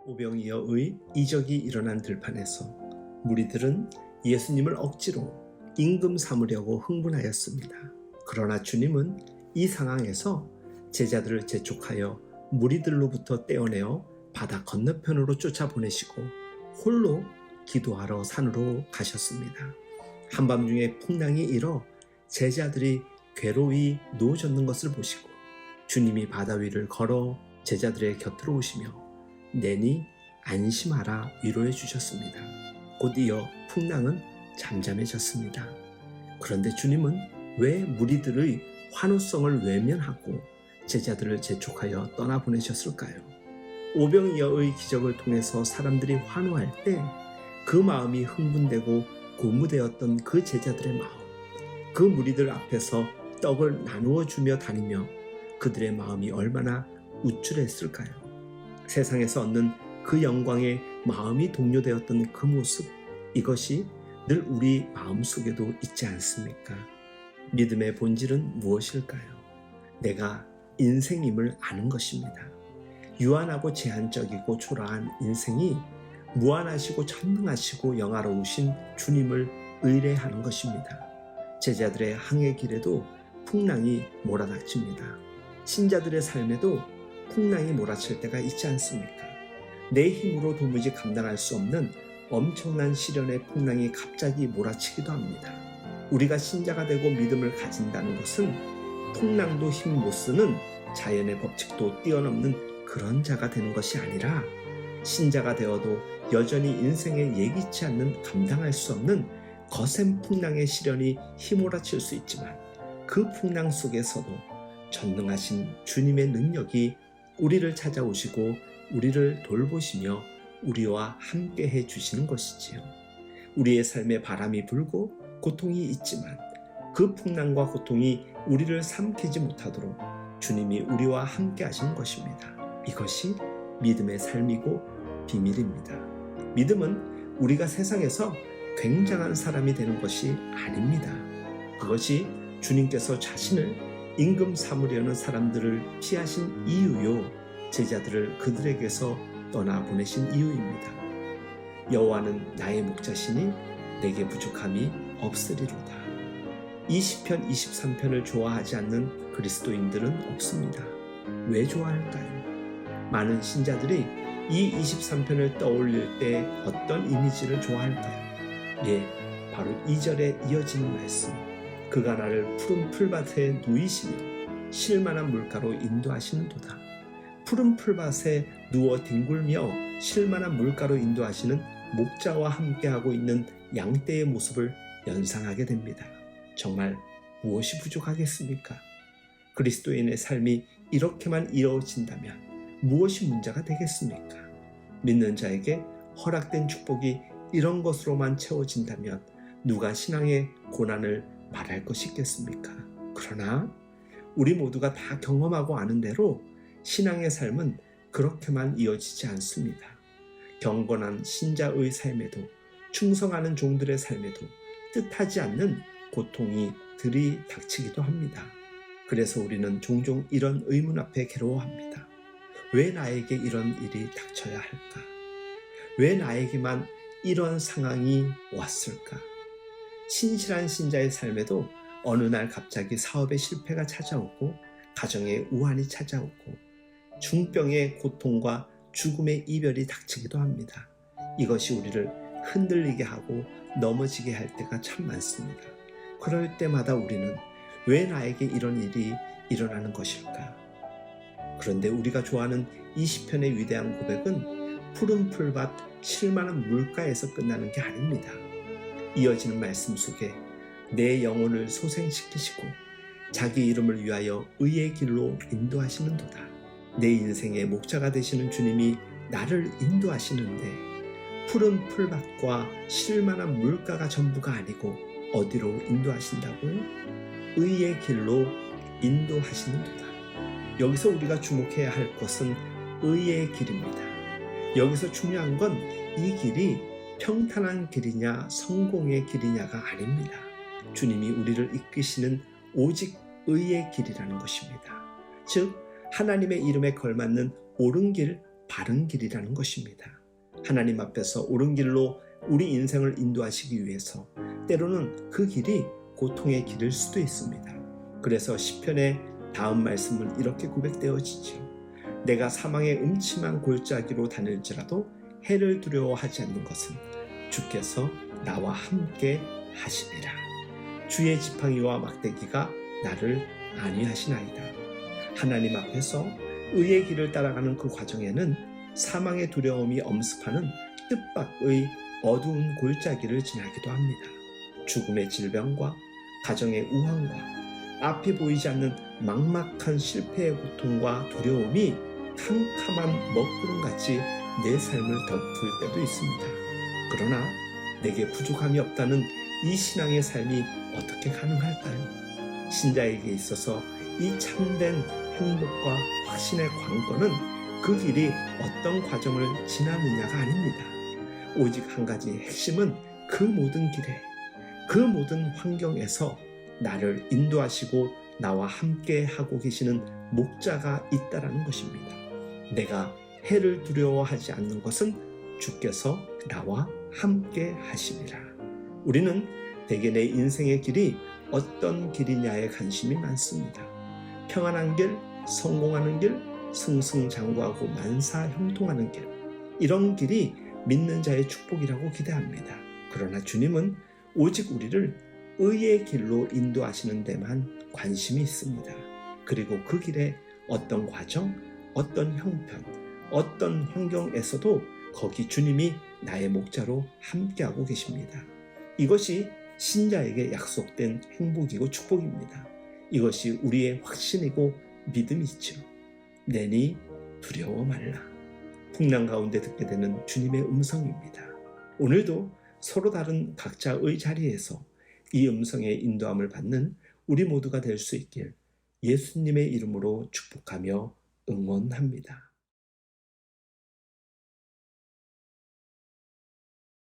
오병이어의 이적이 일어난 들판에서 무리들은 예수님을 억지로 임금 삼으려고 흥분하였습니다. 그러나 주님은 이 상황에서 제자들을 재촉하여 무리들로부터 떼어내어 바다 건너편으로 쫓아보내시고 홀로 기도하러 산으로 가셨습니다. 한밤중에 풍랑이 일어 제자들이 괴로이 누워졌는 것을 보시고 주님이 바다 위를 걸어 제자들의 곁으로 오시며 내니 안심하라 위로해 주셨습니다. 곧 이어 풍랑은 잠잠해졌습니다. 그런데 주님은 왜 무리들의 환호성을 외면하고 제자들을 재촉하여 떠나보내셨을까요? 오병이어의 기적을 통해서 사람들이 환호할 때 그 마음이 흥분되고 고무되었던 그 제자들의 마음, 그 무리들 앞에서 떡을 나누어 주며 다니며 그들의 마음이 얼마나 우쭐했을까요? 세상에서 얻는 그 영광에 마음이 동요되었던 그 모습, 이것이 늘 우리 마음속에도 있지 않습니까? 믿음의 본질은 무엇일까요? 내가 인생임을 아는 것입니다. 유한하고 제한적이고 초라한 인생이 무한하시고 천능하시고 영화로우신 주님을 의뢰하는 것입니다. 제자들의 항해 길에도 풍랑이 몰아닥칩니다. 신자들의 삶에도 풍랑이 몰아칠 때가 있지 않습니까? 내 힘으로 도무지 감당할 수 없는 엄청난 시련의 풍랑이 갑자기 몰아치기도 합니다. 우리가 신자가 되고 믿음을 가진다는 것은 풍랑도 힘 못 쓰는 자연의 법칙도 뛰어넘는 그런 자가 되는 것이 아니라 신자가 되어도 여전히 인생에 예기치 않는 감당할 수 없는 거센 풍랑의 시련이 휘몰아칠 수 있지만 그 풍랑 속에서도 전능하신 주님의 능력이 우리를 찾아오시고 우리를 돌보시며 우리와 함께 해 주시는 것이지요. 우리의 삶에 바람이 불고 고통이 있지만 그 풍랑과 고통이 우리를 삼키지 못하도록 주님이 우리와 함께 하시는 것입니다. 이것이 믿음의 삶이고 비밀입니다. 믿음은 우리가 세상에서 굉장한 사람이 되는 것이 아닙니다. 그것이 주님께서 자신을 임금 삼으려는 사람들을 피하신 이유요, 제자들을 그들에게서 떠나보내신 이유입니다. 여호와는 나의 목자시니 내게 부족함이 없으리로다. 이 시편 23편을 좋아하지 않는 그리스도인들은 없습니다. 왜 좋아할까요? 많은 신자들이 이 23편을 떠올릴 때 어떤 이미지를 좋아할까요? 예, 바로 2절에 이어지는 말씀. 그가 나를 푸른 풀밭에 누이시며 쉴만한 물가로 인도하시는도다. 푸른 풀밭에 누워 뒹굴며 쉴만한 물가로 인도하시는 목자와 함께하고 있는 양떼의 모습을 연상하게 됩니다. 정말 무엇이 부족하겠습니까? 그리스도인의 삶이 이렇게만 이루어진다면 무엇이 문제가 되겠습니까? 믿는 자에게 허락된 축복이 이런 것으로만 채워진다면 누가 신앙의 고난을 말할 것이 있겠습니까? 그러나 우리 모두가 다 경험하고 아는 대로 신앙의 삶은 그렇게만 이어지지 않습니다. 경건한 신자의 삶에도 충성하는 종들의 삶에도 뜻하지 않는 고통이 들이닥치기도 합니다. 그래서 우리는 종종 이런 의문 앞에 괴로워합니다. 왜 나에게 이런 일이 닥쳐야 할까? 왜 나에게만 이런 상황이 왔을까? 신실한 신자의 삶에도 어느 날 갑자기 사업의 실패가 찾아오고 가정의 우환이 찾아오고 중병의 고통과 죽음의 이별이 닥치기도 합니다. 이것이 우리를 흔들리게 하고 넘어지게 할 때가 참 많습니다. 그럴 때마다 우리는 왜 나에게 이런 일이 일어나는 것일까? 그런데 우리가 좋아하는 이 시편의 위대한 고백은 푸른 풀밭 쉴만한 물가에서 끝나는 게 아닙니다. 이어지는 말씀 속에 내 영혼을 소생시키시고 자기 이름을 위하여 의의 길로 인도하시는도다. 내 인생의 목자가 되시는 주님이 나를 인도하시는데 푸른 풀밭과 쉴만한 물가가 전부가 아니고 어디로 인도하신다고요? 의의 길로 인도하시는도다. 여기서 우리가 주목해야 할 것은 의의 길입니다. 여기서 중요한 건 이 길이 평탄한 길이냐 성공의 길이냐가 아닙니다. 주님이 우리를 이끄시는 오직 의의 길이라는 것입니다. 즉 하나님의 이름에 걸맞는 옳은 길, 바른 길이라는 것입니다. 하나님 앞에서 옳은 길로 우리 인생을 인도하시기 위해서 때로는 그 길이 고통의 길일 수도 있습니다. 그래서 시편의 다음 말씀은 이렇게 고백되어지죠. 내가 사망의 음침한 골짜기로 다닐지라도 해를 두려워하지 않는 것은 주께서 나와 함께 하시니라. 주의 지팡이와 막대기가 나를 안위하시나이다. 하나님 앞에서 의의 길을 따라가는 그 과정에는 사망의 두려움이 엄습하는 뜻밖의 어두운 골짜기를 지나기도 합니다. 죽음의 질병과 가정의 우환과 앞이 보이지 않는 막막한 실패의 고통과 두려움이 캄캄한 먹구름같이 내 삶을 덮을 때도 있습니다. 그러나 내게 부족함이 없다는 이 신앙의 삶이 어떻게 가능할까요? 신자에게 있어서 이 참된 행복과 확신의 관건은 그 길이 어떤 과정을 지나느냐가 아닙니다. 오직 한 가지 핵심은 그 모든 길에, 그 모든 환경에서 나를 인도하시고 나와 함께 하고 계시는 목자가 있다라는 것입니다. 내가 해를 두려워하지 않는 것은 주께서 나와 함께 하심이라. 우리는 대개 내 인생의 길이 어떤 길이냐에 관심이 많습니다. 평안한 길, 성공하는 길, 승승장구하고 만사형통하는 길, 이런 길이 믿는 자의 축복이라고 기대합니다. 그러나 주님은 오직 우리를 의의 길로 인도하시는 데만 관심이 있습니다. 그리고 그 길에 어떤 과정, 어떤 형편, 어떤 환경에서도 거기 주님이 나의 목자로 함께하고 계십니다. 이것이 신자에게 약속된 행복이고 축복입니다. 이것이 우리의 확신이고 믿음이죠. 내니 두려워 말라. 풍랑 가운데 듣게 되는 주님의 음성입니다. 오늘도 서로 다른 각자의 자리에서 이 음성의 인도함을 받는 우리 모두가 될 수 있길 예수님의 이름으로 축복하며 응원합니다.